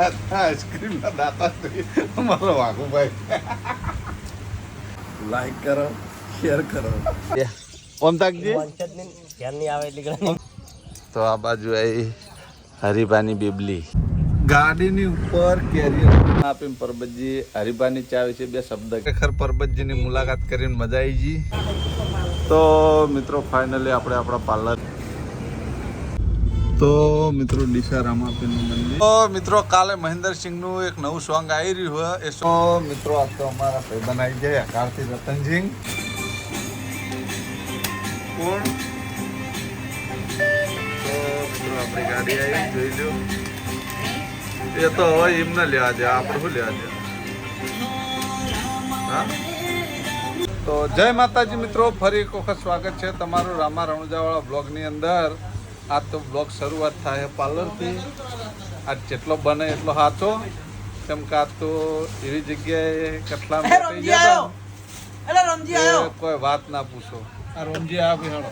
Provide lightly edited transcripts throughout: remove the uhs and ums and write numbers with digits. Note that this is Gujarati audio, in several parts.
આઈસ્ક્રીમ ના દાતા અમારો વાઘુભાઈ લાઈક કરો શેર કરો ઓમ તાકજી તો આ બાજુ આવી હરિભાની બીબલી ગાડીની ઉપર કેરિયર આપીને પરબતજી હરિભાની ચાવે છે બે શબ્દ ખરેખર પરબતજીની મુલાકાત કરીને મજા આવી ગઈ તો મિત્રો ફાઇનલી આપણે આપણા પાર્લર તો મિત્રો ડીસા રામાપીનું મંદિર તો મિત્રો કાલે મહેન્દ્રસિંહનું એક નવું સોંગ આવી રહ્યું હોય એ તો મિત્રો આ તો અમારા ભાઈબંધ આવી જાય આકારથી રતનસિંહ કોણ તો મિત્રો આપણી ગાડી આવી જોઈ લો એ તો હવે એમને લેવા દે આપણે શું લેવા દે હા તો જય માતાજી મિત્રો ફરી એક વખત સ્વાગત છે તમારું રામા રણુજાવાળા બ્લોગની અંદર આજ તો બ્લોગ શરૂઆત થાય પાર્લરથી આજ જેટલો બને એટલો સાચો કેમ કે આજ તો એવી જગ્યાએ કેટલા કોઈ વાત ના પૂછો આ રમજી આ બિહાડો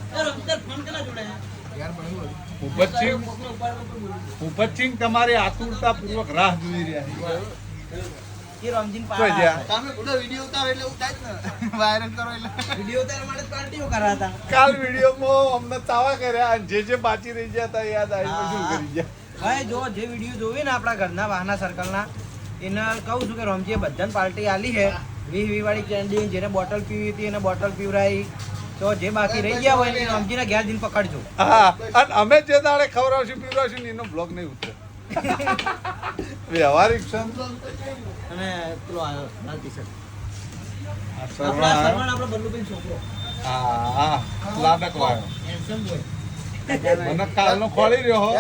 ઉપરસિંહ તમારી આતુરતા પૂર્વક રાહ જોઈ રહ્યા કાલ વિડીયોમાં અમને તાવા કર્યા જે બાકી રહી ગયા હતા યાદ આવી શું કરી ગયા ભાઈ જો જે વિડીયો જોવે ને આપણા ઘરના વાહના સર્કલના એને કહું છું કે રમજીએ બધાને પાર્ટી આલી છે 20 વાળી કેન્ડી જેને બોટલ પીવી હતી એને બોટલ પીવરાઈ તો જે બાકી રહી ગયા હોય એને રમજીને ઘેર દિન પકડજો હા અને અમે જે દાડે ખવડાવશું પીવડાવશું ને એનો બ્લોગ નહીં ઉતરે વ્યવહારિક છે અને પેલો આવ્યો લાલ ટી-શર્ટ આપણો બલ્લુભાઈ છોકરો હા લાડક વાયો હેન્ડસમ બોય મને કાલનો ખોળી રહ્યો હો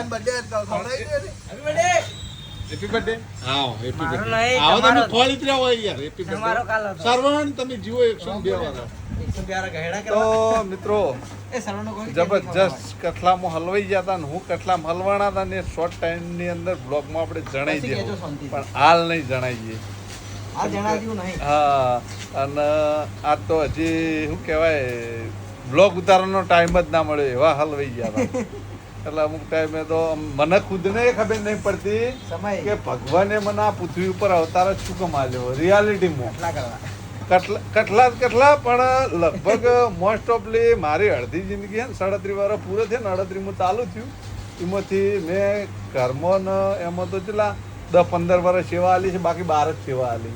હેપી બર્થડે આવો હેપી મારો બર્થડે નહીં, આવો તમે તમારો. ખોળી જ રહ્યો હોય યાર હેપી તમારો કાલ બર્થડે હતો. સર્વણ તમે જીવો 102 વાળા 111 ગહેડા તો કરવા મિત્રો એ સરવણો કોઈ જબરજસ્ત કઠલામાં હલવાઈ ગયા હતા ને હું કઠલામાં હલવાના હતા ને શોર્ટ ટાઈમની અંદર બ્લોગમાં આપણે જણાઈ પછી કહેજો દઈએ શાંતિથી. પણ હાલ નહીં જણાવીએ આ જણાવ્યું નહીં હા અને આ તો હજી શું કહેવાય બ્લોગ ઉતારવાનો ટાઈમ જ ના મળ્યો એવા હલવાઈ ગયા હતા એટલે અમુક ટાઈમે તો મને ખુદને ખબર નહીં પડતી સમય કે ભગવાને મને આ પૃથ્વી ઉપર અવતાર જ શું કામ આલ્યો રિયાલિટીમાં કેટલા કરવા કટલા પણ લગભગ મોસ્ટ ઓફલી મારી અડધી જિંદગી છે ને 37 વર્ષ પૂરો થયા ને 38 ચાલુ થયું એમાંથી મેં ઘરમાં ને એમાં તો કેટલા 10-15 વર્ષ સેવા આલી છે બાકી 12 જ સેવા આલી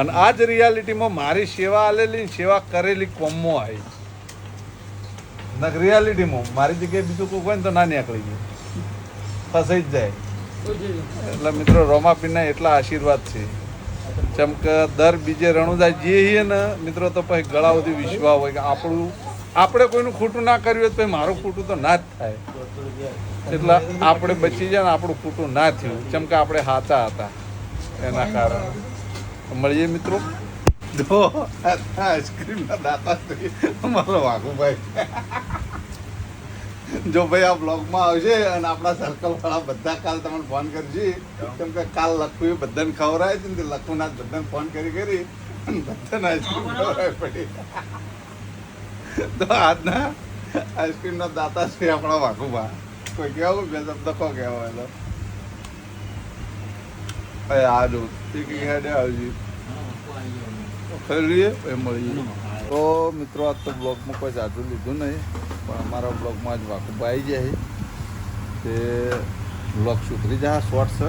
અને આ જ રિયાલિટીમાં મારી સેવા આલેલી સેવા કરેલી કોમમાં આવી રિયાલિટીમાં મારી જગ્યાએ બીજું કોઈ હોય ને તો ના નીકળી ગયું ફસાઈ જ જાય એટલે મિત્રો રોમાપીના એટલા આશીર્વાદ છે જેમ કે દર બીજે રણુદા જઈએ ને મિત્રો તો પછી ગળા સુધી વિશ્વાસ હોય કે આપણે કોઈનું ખોટું ના કર્યું હોય તો પછી મારું ખોટું તો ના જ થાય એટલે આપણે બચી જાય ને આપણું ખોટું ના થયું જેમ કે આપણે સાચા હતા એના કારણે મળીએ મિત્રો જો આઈસ્ક્રીમ ના દાતા અમારો વાઘુભાઈ જો ભાઈ આ બ્લોગમાં આવશે અને આપણા સર્કલ વાળા બધા કાલ તમને ફોન કરશે કેમ કે કાલ લખવું એ બધાને ખવડાય છે ને લખવું ના બધાને ફોન કરી બધાને આઈસ્ક્રીમ ખવડાવી પડી તો આજના આઈસ્ક્રીમ ના દાતા છે આપણા વાઘુભા કોઈ કહેવું બે શબ્દ કો કહેવાય તો આ જો હેડે આવજી ખરીએ એ મળીએ તો મિત્રો આજ તો બ્લોગમાં કોઈ જાજુ લીધું નહીં પણ અમારા બ્લોગમાં જ વાકુબા આવી જાય તે બ્લોગ સુધરી જાય શોર્ટ છે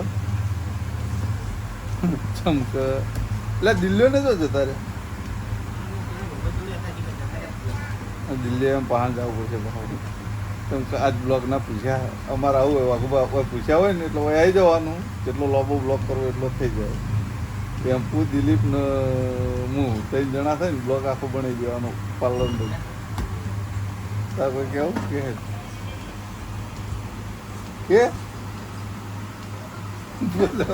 ચમક એટલે દિલ્હીને તો જતા રે દિલ્હી એમ પહાણ જવું પડશે બહાર કેમ કે આજ બ્લોગ ના પૂછ્યા અમારે આવું હોય વાકુબા કોઈ પૂછ્યા હોય ને એટલે આવી જવાનું જેટલો લોબો બ્લોગ કરવો એટલો થઈ જાય ટેમ્પુ દિલીપ ને હું 3 જણા થાય ને બ્લોગ આખો બની દેવાનો પાર્લર નું કોઈ કેવું કે બોલો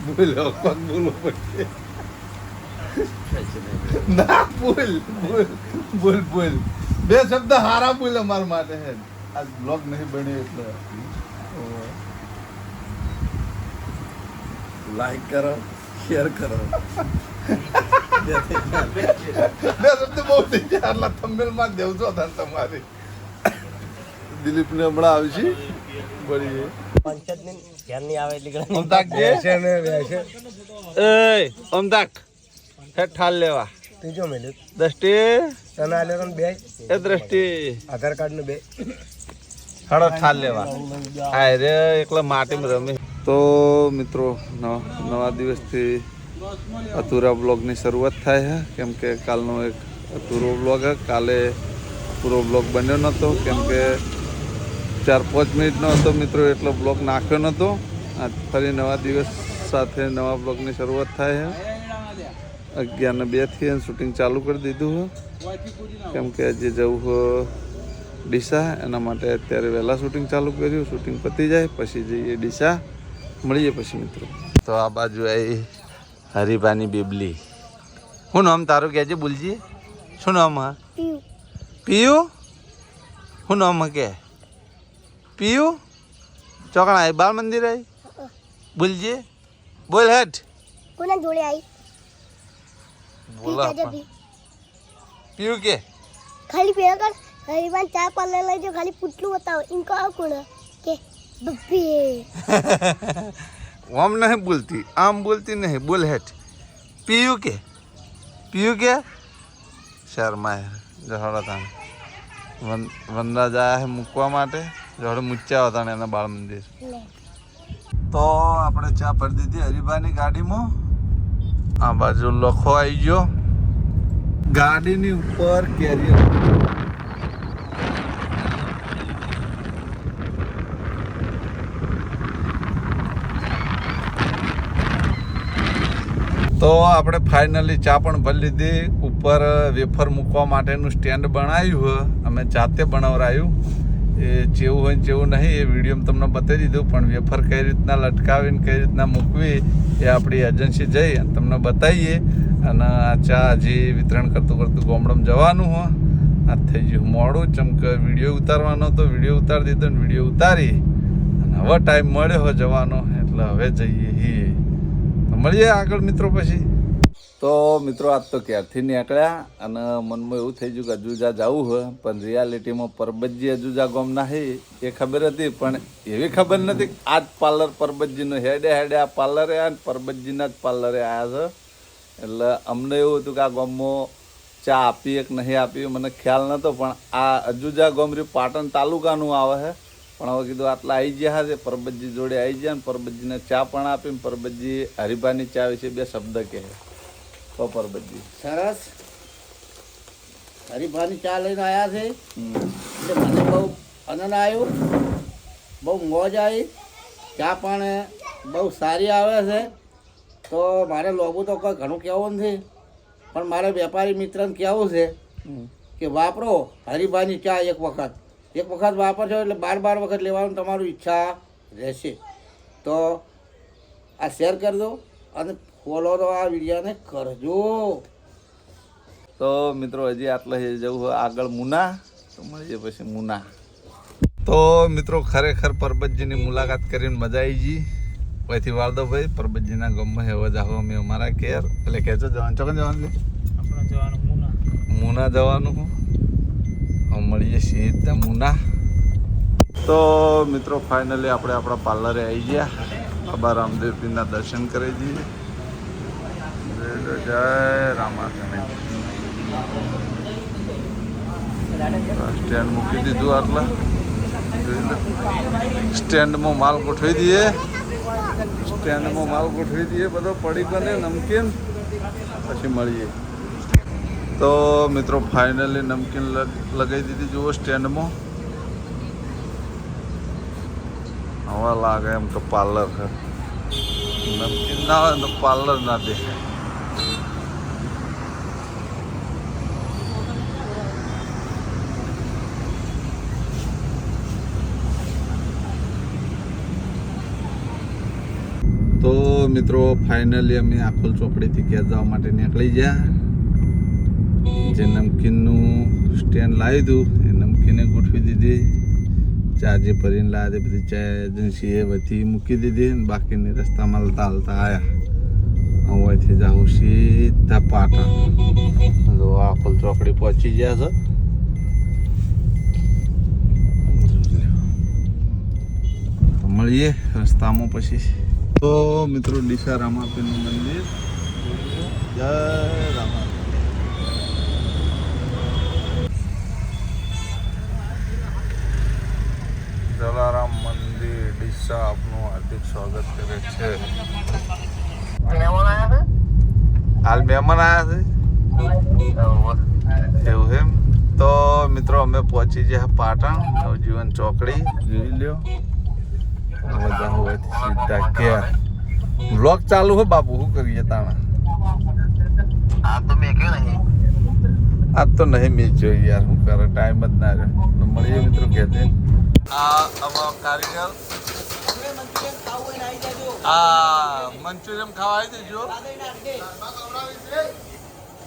બોલો પડશે ના બોલ બે શબ્દ હારા બોલ અમારા માટે હે આજ બ્લોગ નહીં બન્યો એટલે લાઈક કરો શેર કરો બે શબ્દ બહુ થઈ ગયા આટલા થંબનેલમાં દેવું છો તમારી દિલીપને હમણાં આવશે બળી પંચાયતની ક્યારની આવે એટલી ઘણી ઓમ તાકજે એ ઓમ તાક હે ઠાલ લેવા ત્રીજો મિનિટ દ્રષ્ટિ તને આલે તો બે એ દ્રષ્ટિ આધાર કાર્ડ નું બે હળો ઠાલ લેવા આ રે એકલા માટીમાં રમે તો મિત્રો નવા દિવસથી અધૂરા બ્લોગની શરૂઆત થાય છે કેમ કે કાલનો એક અધૂરો બ્લોગ છે કાલે પૂરો બ્લોગ બન્યો નહોતો કેમ કે 4-5 મિનિટનો હતો મિત્રો એટલો બ્લોગ નાખ્યો નહોતો આજ ફરી નવા દિવસ સાથે નવા બ્લોગની શરૂઆત થાય છે 11:02 થી શૂટિંગ ચાલુ કરી દીધું છે કેમ કે જે જવું હોય ડીસા એના માટે અત્યારે વહેલા શૂટિંગ ચાલુ કર્યું શૂટિંગ પતી જાય પછી જઈએ ડીસા મળીએ પછી મિત્રો તો આ બાજુ આવી હરીભાની બેબલી શું નામ તારું કહેજે બોલજી શું નામ હા પીયુ શું નામ કે પીયુ ચોકણા આવી બાળ મંદિર આવી બોલજે બોલ હેઠ કોના જોડે આવી બોલા પીયુ કે ખાલી પેલા કર હરીવાન ચા પાર્લર લઈ જો ખાલી પુટલું બતાવો ઇનકો આવ કોણ કે બબ્બી આમ નહીં બોલતી આમ બોલતી નહીં બોલ હેઠ પીયુ કે શર્મા જહોડા તાને વનરાજ આવ્યા છે મૂકવા માટે જોડે મૂચ્યા હતા ને એના બાળ મંદિર તો આપણે ચા ભરી દીધી હરીભાની ગાડીમાં આ બાજુ લખો આવી ગયો ગાડીની ઉપર કેરિયર તો આપણે ફાઇનલી ચા પણ ભરી લીધી ઉપર વેફર મૂકવા માટેનું સ્ટેન્ડ બનાવ્યું અમે જાતે બનાવરાયું એ જેવું હોય જેવું નહીં એ વિડીયોમાં તમને બતાવી દીધું પણ વેફર કઈ રીતના લટકાવીને કઈ રીતના મૂકવી એ આપણી એજન્સી જઈ અને તમને બતાવીએ અને આ ચા હજી વિતરણ કરતું ગામડામાં જવાનું હોય આ થઈ ગયું મોડું ચમક વિડીયો ઉતારવાનો તો વિડીયો ઉતારી દીધો ને વિડીયો ઉતારી અને હવે ટાઈમ મળ્યો હોય જવાનો એટલે હવે જઈએ મળીએ આગળ મિત્રો પછી તો મિત્રો આજ તો ક્યારથી નીકળ્યા અને મનમાં એવું થઈ ગયું કે અજુજા જવું હોય પણ રિયાલિટીમાં પરબતજી અજુજા ગામના છે એ ખબર હતી પણ એવી ખબર નથી કે આ જ પાર્લર પરબતજીનો હેડે આ પાર્લરે આવ્યા ને પરબતજીના જ પાર્લરે આવ્યા છે એટલે અમને એવું હતું કે આ ગામમાં ચા આપીએ કે નહીં આપીએ મને ખ્યાલ નહોતો પણ આ અજુજા ગામરી પાટણ તાલુકાનું આવે છે પણ હવે કીધું આટલા આવી ગયા છે પરબતજી જોડે આવી ગયા ને પરબતજીને ચા પણ આપી પરબતજી હરીભાની ચા વિશે બે શબ્દ કહે તો પરબતજી સરસ હરીભાની ચા લઈને આવ્યા છે એટલે મને બહુ આનંદ આવ્યો બહુ મોજ આવી ચા પણ બહુ સારી આવે છે તો મારે લોબું તો કોઈ ઘણું કહેવું નથી પણ મારે વેપારી મિત્રને કહેવું છે કે વાપરો હરીભાની ચા એક વખત વાપરશો એટલે 12 વખત લેવાનું તમારું ઈચ્છા રહેશે તો આ શેર કરી દો અને ફોલો તો આ વિડીયોને કરજો તો મિત્રો હજી આટલા જવું હોય આગળ મુના તો મળીએ પછી મુના તો મિત્રો ખરેખર પરબતજીની મુલાકાત કરીને મજા આવી ગઈ પછી વાલદોભાઈ પરબતજીના ગામમાં હેવા જાઓ અમે અમારા કેર એટલે કહેજો જવાનું ચોકન જવાનું મુના જવાનું હું મળીએ સીધા મુના તો મિત્રો ફાઇનલી આપણે આપણા પાર્લરે આવી ગયા બાબા રામદેવપીરના દર્શન કરી દઈએ જય રામાસણી સ્ટેન્ડ મૂકી દીધું આટલા સ્ટેન્ડમાં માલ ગોઠવી દઈએ બધો પડીકો ને નમકીન પછી મળીએ તો મિત્રો ફાઇનલી નમકીન લગાવી દીધી જુઓ સ્ટેન્ડમાં હવા લાગે એમ તો પાર્લર છે નમકીન ના હોય તો પાર્લર ના દેખાય તો મિત્રો ફાઇનલી અમે આખોલ ચોકડીથી ઘેર જવા માટે નીકળી ગયા જે નમકીનનું સ્ટેન્ડ લાવી હતું એ નમકીને ગોઠવી દીધી ચા જે ભરીને લાવે બધી ચા એજન્સીએ બધી મૂકી દીધી અને બાકીની રસ્તામાં હાલતા આવ્યા અહીંથી જાઉં સીધા પાટણ તો આખોલ ચોકડી પહોંચી ગયા છે મળીએ રસ્તામાં પછી. તો મિત્રો ડીસા રામાપીરનું મંદિર. જય રામા. જલારામ મંદિર ડીસા આપનું હાર્દિક સ્વાગત કરે છે. હાલ મહેમાન આવ્યા છે એવું એમ. તો મિત્રો અમે પહોંચી ગયા પાટણ નવજીવન ચોકડી જોઈ લ્યો. બધા હોય સીધા ક્યાં વ્લોગ ચાલુ હો બાપુ, શું કરીએ તાણા? આજ તો નહીં મેં જોઈ યાર, શું કરે, ટાઈમ જ ના રહે. મળીએ મિત્રો કહેતે. આ અમારો કારીગર મંચુરિયમ ખાવા આવી દેજો.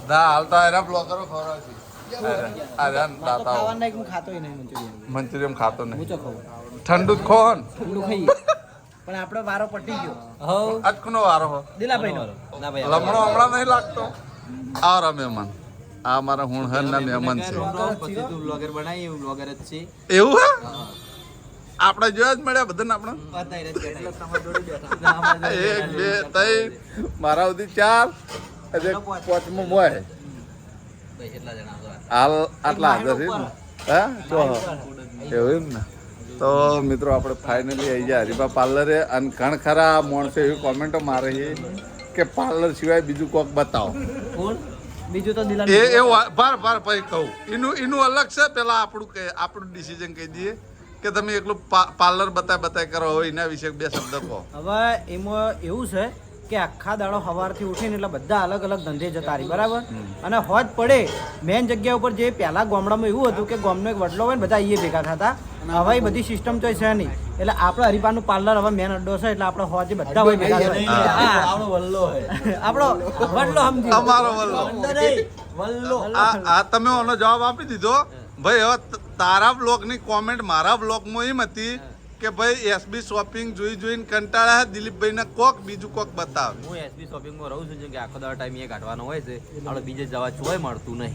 ના હાલતા એના બ્લોગરો ખવડાવશે. મંચુરિયમ ખાતો નહીં, ઠંડુ જ ખો ને. પણ આપણો વારો પટી ગયો. આજ કોનો વારો હો? દિલાભાઈનો. લમણો હમણાં નહીં લાગતો. આવરા મહેમાન, આ મારા હુણહર ના મહેમાન છે. એવું હે? આપણે જોયા જ મળ્યા બધાને. આપણે 1 2 3 મારા સુધી 4 પાંચમો મોય હાલ આટલા હાજર છે ને. હા ચો એવું એમ ને. તો મિત્રો આપણે ફાઇનલી આવી ગયા હરીબા પાર્લરે. અને ઘણ ખરા માણસો એવી કોમેન્ટો મારે છે કે પાર્લર સિવાય બીજું કોક બતાવો. બીજું તો એ ભાર પછી કહું એનું અલગ છે. પેલા આપણું ડિસિઝન કહી દઈએ કે તમે એકલું પાર્લર બતાય કરો. હવે એના વિશે 2 શબ્દ કહો. હવે એમાં એવું છે કે આખા દાડો સવારથી ઉઠીને એટલે બધા અલગ અલગ ધંધે જતા રહી, બરાબર. અને હોજ પડે મેન જગ્યા ઉપર જે પહેલા ગામડામાં એવું હતું કે ગામનો એક વડલો હોય ને બધા અહીંયા ભેગા થતા. હવે એ બધી સિસ્ટમ તો છે નહીં. એટલે આપણે હરિપાનું પાર્લર હવે મેન અડ્ડો છે. એટલે આપણે હોજે બધા હોય ભેગા થાય. આપણો વલ્લો સમજી અમારો વલ્લો. આ તમે ઓનો જવાબ આપી દીધો ભાઈ. હવે તારા બ્લોગની કોમેન્ટ મારા બ્લોગમાં એમ હતી કે ભાઈ એસબી શોપિંગ જોઈને કંટાળ્યા દિલીપભાઈને કોક બીજું કોક બતાવે. હું એસબી શોપિંગમાં રહું છું, જેમ કે આખો દાડો ટાઈમ એ કાઢવાનો હોય છે. આપણે બીજે જવા જોઈ મળતું નહીં.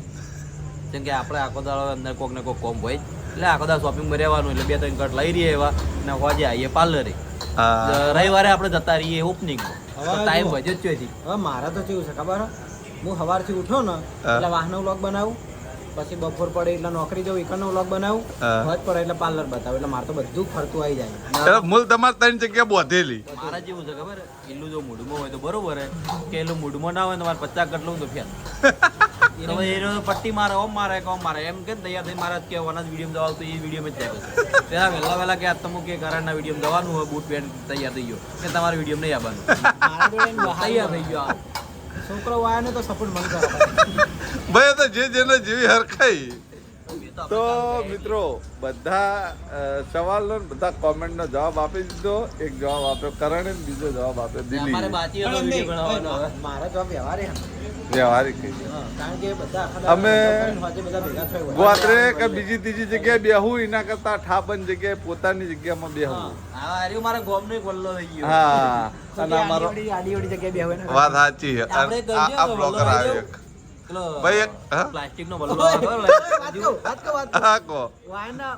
જેમ કે આપણે આખો દાડો અંદર કોક ને કોક કોમ હોય એટલે આખો દાડો શોપિંગમાં રહેવાનું. એટલે 2-3 કટ લઈ રહીએ એવા ને હોજે આવીએ પાર્લરે. રવિવારે આપણે જતા રહીએ ઓપનિંગમાં. ટાઈમ વધ્યો જ ચોથી. હવે મારા તો કેવું છે ખબર? હું સવારથી ઉઠો ને એટલે વાહનો વ્લોગ બનાવું, પછી બપોર પડે એટલે નોકરી જવું, એકનો વ્લોગ બનાવું, હોજ પડે એટલે પાર્લર બતાવું. એટલે મારે તો બધું ફરતું આવી જાય. મૂળ તમારે 3 જગ્યા બોધેલી. મારા જેવું છે ખબર? એલું જો મૂડમાં હોય તો બરોબર હે, કે એલું મૂડમાં ના હોય તો મારે 50 કટ લઉં તો ફેર. પટ્ટી મારે ઓમ મારે એમ કે તૈયાર થઈ મારા કે વના વિડીયો દવા તો એ વિડીયો જ જાય. પેલા વહેલા કે તમે કે ઘરના વિડીયો દવાનું હોય, બૂટ પેન્ટ તૈયાર થઈ ગયો કે તમારા વિડીયો નહીં આવવાનું. તૈયાર થઈ ગયો છોકરો વાયા ને તો સપોર્ટ મન કરે ભાઈ. તો જે જેને જેવી હરખાઈ. તો મિત્રો બધા સવાલનો બધા કોમેન્ટનો જવાબ આપી દીધો. એક જવાબ આપ્યો કરણે, બીજો જવાબ આપ્યો દિલીપ. મારા જવાબ વ્યવહારિક કારણ કે બધા અમે બધા ભેગા થયો ગોત્રે કે બીજી ત્રીજી જગ્યાએ બેહું એના કરતા ઠાબન જગ્યાએ પોતાની જગ્યામાં બેહું. મારા ગોમનો એક વલ્લો થઈ ગયો. હા અને અમારો આડી જગ્યાએ બે હોય ને વાત સાચી છે. આ બ્લોગર આવ્યો ભાઈ એક પ્લાસ્ટિક નો વલ્લો હા કો વાયના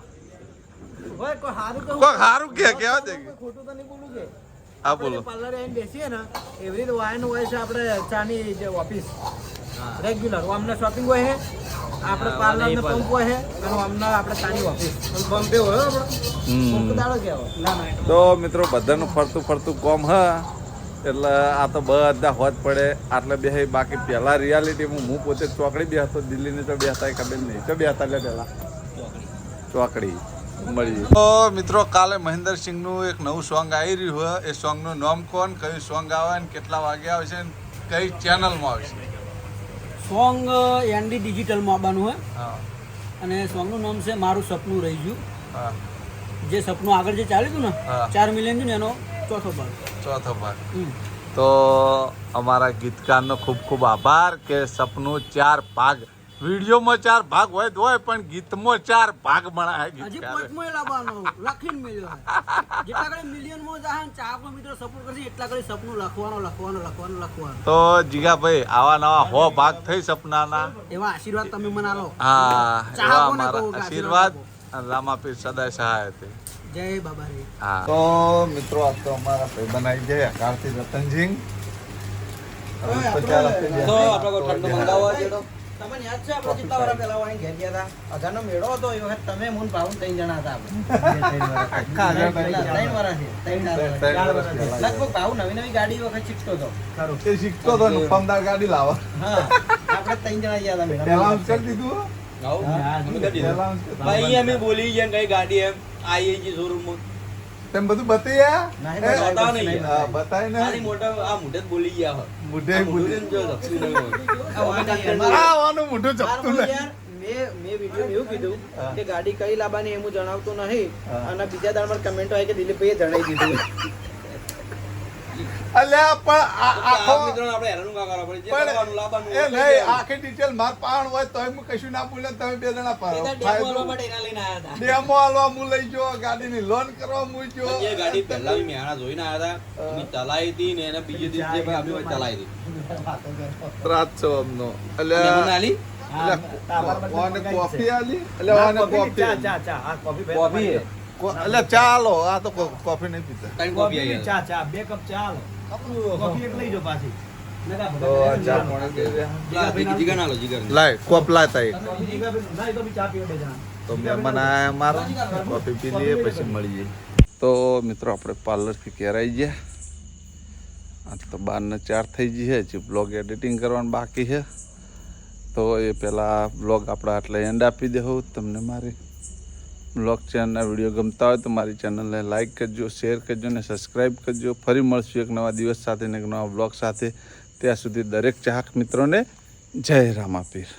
હોય કોઈ હારું તો કોક હારું કે કેવા દે ખોટું તો નહીં બોલું કે હા બોલો. પાર્લર આવીને બેસીએ ને એવી રીતે વાયનું હોય છે આપણે ચાની જે ઓફિસ રેગ્યુલર અમને શોપિંગ હોય છે, આપણે પાર્લર ને પંપ હોય છે અને અમને આપણે ચાની ઓફિસ પંપે હોય આપણે પંપ દાડો કહેવાય. તો મિત્રો બધાનું ફરતું કોમ હ એટલે આ તો બધા હોજ પડે આટલે બે. બાકી પહેલા રિયાલિટીમાં હું પોતે ચોકડી બે હતો, દિલ્હીની તો બે હતા ખબર નહીં. તો બે હતા એટલે પહેલા ચોકડી મળી. તો મિત્રો કાલે મહેન્દ્રસિંહનું એક નવું સોંગ આવી રહ્યું હોય. એ સોંગનું નામ કોણ, કયું સોંગ આવે ને કેટલા વાગે આવશે ને કઈ ચેનલમાં આવશે? સોંગ એનડી ડિજિટલમાં આવવાનું હોય હા અને સોંગનું નામ છે મારું સપનું રહી ગયું. હા જે સપનું આગળ જે ચાલ્યું હતું ને હા. 4 મિલિયન છે ને એનો ચોથો ભાગ. ચોથો ભાગ. તો અમારા ગીતકારનો ખૂબ ખૂબ આભાર કે સપનું 4 ભાગ. વિડીયોમાં 4 ભાગ હોય તો હોય પણ ગીતમાં 4 ભાગ બનાવે હજી ગીતકાર. પાંચમો લાવવાનો લખીને મેળ્યો જેટલા કડે મિલિયનમાં જાય ને ચાર મિત્રો સપોર્ટ કરશે એટલા કડે સપનું લખવાનું. તો જીગાભાઈ આવા નવા 100 ભાગ થઈ સપનાના. એવા આશીર્વાદ તમે મને આલો. હા એવા ચાહકોને અમારા કહો કે આશીર્વાદ અને રામાપીર સદાય સહાય હતી. જય બાબા રે. હા તો મિત્રો આ તો અમારા ભાઈ બનાવી જાય આકારથી રતનસિંહ તો આપણે ઠંડો મંગાવવા છે તો તમને યાદ છે આપણે કેટલા વર્ષ પહેલા વાળી ઘેર ગયા હતા અજાનો મેળો હતો એ વખત તમે મૂન ભાવન 3 જણા હતા આપણે 3 વર્ષ છે 4 વર્ષ લગભગ ભાવ નવી નવી ગાડી વખત શીખતો હતો એ શીખતો હતો ને પમદાર ગાડી લાવવા હા આપણે 3 જણા ગયા હતા મેળા એલાઉન્સ કરી દીધું એલાઉન્સ ભાઈ અમે બોલી ગયા કઈ ગાડી એમ આઈ જી શોરૂમ તેમ બધું બતાવ્યા નહીં, બતાવો નહીં. હા, બતાય ને ખાલી મોટા આ મોઢે જ બોલી ગયા હોય મુઢે આ મોઢું જો ધપતું નહીં હોય. આ વાંધો નહીં. મારા- આવાનું મોઢું ચપતું મારા નહીં યાર, મેં વિડીયો એવું કીધું કે ગાડી કઈ લાવવાની એમ હું જણાવતો નહીં અને બીજા દાડ પર કમેન્ટ હોય કે દિલીપભાઈએ જણાવી દીધું અલ્યા પણ આખો આ મિત્રોને આપણે હેરાન ના કરવા પડે. જે કરવાનું, લાવવાનું એ હોય લઈ નહીં લેવાનું. આખી ડિટેલ માર પાણ હોય તો હું કશું ના બોલે તમે બે જણા પાડો એ તો ડેમો આલવા માટે એના લઈને આયા હતા. ડેમો આલવા હું લઈ ગયો ગાડીની લોન કરવા હું ગયો જે ગાડી પહેલા બી મેહાણા જોઈને આયા હતા એની ચલાવી હતી ને એને બીજે દિવસે ભાઈ અમે હોય ચલાવી હતી ત્રાસ છો અમનો મહેમાન અલ્યા આલી ઓને કોફી આલી અલ્યા ઓને કોફી કોફી હે. અલ્યા ચાલો આ તો કોફી નહીં પીતા ત્રણ કોફી આઈ ગયા. ચા 2 કપ ચા લો કોફી એક લઈ જો પાછી તો આ ચા કોણે કે લા, જીગર ના લો, જીગર ના. લાય કોપ લાતા એક ના તો બી ચા પીવો બે જણા તો મહેમાન આયા મારા કોફી પી લઈએ પછી મળીએ તો મિત્રો આપણે પાર્લરથી ઘેર આવી ગયા આજ તો 12:04 થઈ ગઈ છે હજી બ્લોગ એડિટિંગ કરવાનું બાકી છે તો એ પહેલાં બ્લોગ આપણે આટલે એન્ડ આપી દેવું તમને મારી બ્લોગ ચેનલના વિડીયો ગમતા હોય તો મારી ચેનલને લાઇક કરજો શેર કરજો અને સબસ્ક્રાઈબ કરજો ફરી મળશું એક નવા દિવસ સાથે ને એક નવા બ્લોગ સાથે ત્યાં સુધી દરેક ચાહક મિત્રોને જય રામાપીર.